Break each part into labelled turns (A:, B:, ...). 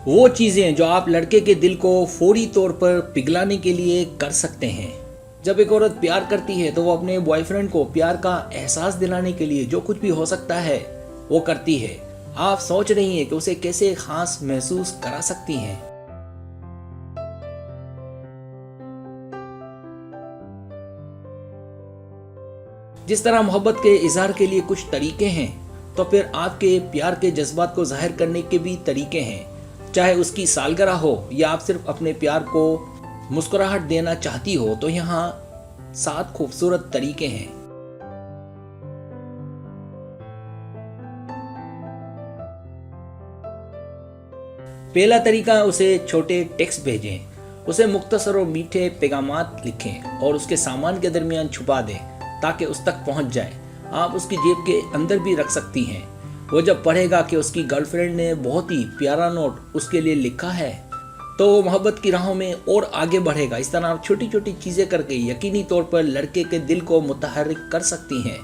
A: वो चीज़ें जो आप लड़के के दिल को फौरी तौर पर पिघलाने के लिए कर सकते हैं। जब एक औरत प्यार करती है तो वो अपने बॉयफ्रेंड को प्यार का एहसास दिलाने के लिए जो कुछ भी हो सकता है वो करती है। आप सोच रही हैं कि उसे कैसे खास महसूस करा सकती हैं। जिस तरह मोहब्बत के इजहार के लिए कुछ तरीके हैं, तो फिर आपके प्यार के जज्बात को जाहिर करने के भी तरीके हैं। चाहे उसकी सालगिरह हो या आप सिर्फ अपने प्यार को मुस्कुराहट देना चाहती हो, तो यहाँ 7 खूबसूरत तरीके हैं। पहला तरीका, उसे छोटे टेक्स्ट भेजें। उसे मुख्तसर और मीठे पैगामात लिखें और उसके सामान के दरमियान छुपा दें ताकि उस तक पहुंच जाए। आप उसकी जेब के अंदर भी रख सकती हैं। वो जब पढ़ेगा कि उसकी गर्लफ्रेंड ने बहुत ही प्यारा नोट उसके लिए लिखा है, तो वो मोहब्बत की राहों में और आगे बढ़ेगा। इस तरह आप छोटी छोटी चीजें करके यकीनी तौर पर लड़के के दिल को मुतहर्रिक कर सकती हैं।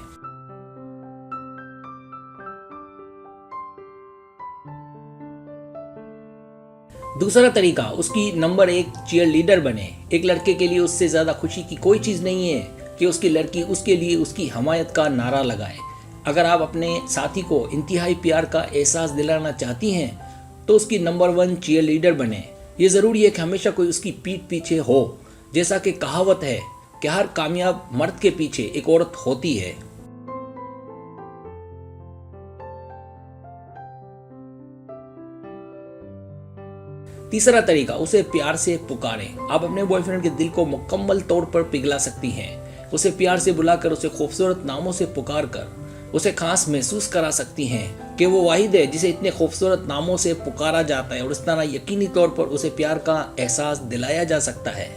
A: दूसरा तरीका, उसकी नंबर 1 चीयर लीडर बने। एक लड़के के लिए उससे ज्यादा खुशी की कोई चीज नहीं है कि उसकी लड़की उसके लिए उसकी हमायत का नारा लगाए। अगर आप अपने साथी को इंतहाई प्यार का एहसास दिलाना चाहती हैं तो उसकी नंबर 1 चीयर लीडर बने। ये ज़रूरी है कि हमेशा कोई उसकी पीठ पीछे हो। जैसा कि कहावत है कि हर कामयाब मर्द के पीछे एक औरत होती है। तीसरा तरीका, उसे प्यार से पुकारें। आप अपने बॉयफ्रेंड के दिल को मुकम्मल तौर पर पिघला सकती हैं। उसे प्यार से बुलाकर, उसे खूबसूरत नामों से पुकार कर उसे खास महसूस करा सकती हैं कि वो वाहिद है जिसे इतने खूबसूरत नामों से पुकारा जाता है, और इस तरह यकीनी तौर पर उसे प्यार का एहसास दिलाया जा सकता है।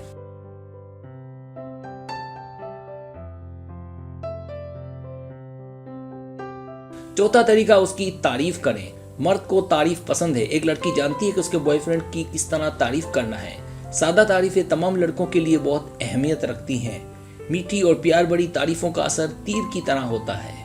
A: चौथा तरीका, उसकी तारीफ करें। मर्द को तारीफ पसंद है। एक लड़की जानती है कि उसके बॉयफ्रेंड की किस तरह तारीफ करना है। सादा तारीफें तमाम लड़कों के लिए बहुत अहमियत रखती हैं। मीठी और प्यार बड़ी तारीफों का असर तीर की तरह होता है।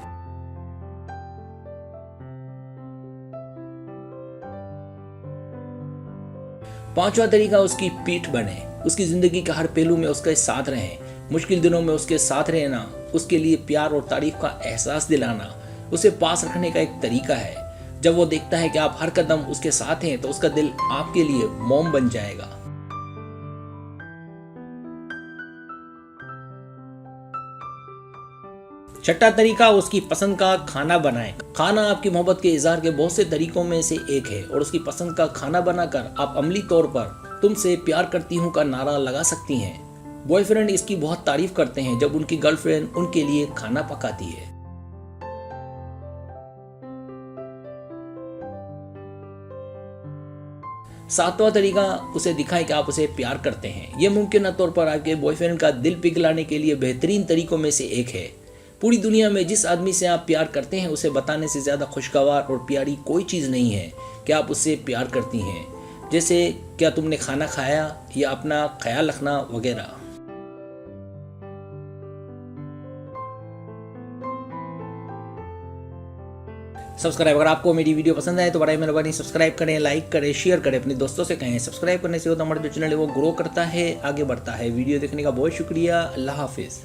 A: पांचवा तरीका, उसकी पीठ बने। उसकी जिंदगी के हर पहलू में उसके साथ रहें। मुश्किल दिनों में उसके साथ रहना उसके लिए प्यार और तारीफ का एहसास दिलाना उसे पास रखने का एक तरीका है। जब वो देखता है कि आप हर कदम उसके साथ हैं तो उसका दिल आपके लिए मोम बन जाएगा। छठा तरीका, उसकी पसंद का खाना बनाएं। खाना आपकी मोहब्बत के इजहार के बहुत से तरीकों में से एक है, और उसकी पसंद का खाना बनाकर आप अमली तौर पर तुमसे प्यार करती हूँ का नारा लगा सकती हैं। बॉयफ्रेंड इसकी बहुत तारीफ करते हैं जब उनकी गर्लफ्रेंड उनके लिए खाना पकाती है। सातवां तरीका, उसे दिखाएं कि आप उसे प्यार करते हैं। यह मुमकिन तौर पर आपके बॉयफ्रेंड का दिल पिघलाने के लिए बेहतरीन तरीकों में से एक है। पूरी दुनिया में जिस आदमी से आप प्यार करते हैं उसे बताने से ज़्यादा खुशगवार और प्यारी कोई चीज़ नहीं है कि आप उससे प्यार करती हैं। जैसे क्या तुमने खाना खाया या अपना ख्याल रखना वगैरह। सब्सक्राइब, अगर आपको मेरी वीडियो पसंद आए तो बड़ा मेहरबानी सब्सक्राइब करें, लाइक करें, शेयर करें, अपने दोस्तों से कहें। सब्सक्राइब करने से होता हमारा जो चैनल है वो ग्रो करता है, आगे बढ़ता है। वीडियो देखने का बहुत शुक्रिया। अल्लाह हाफिज़।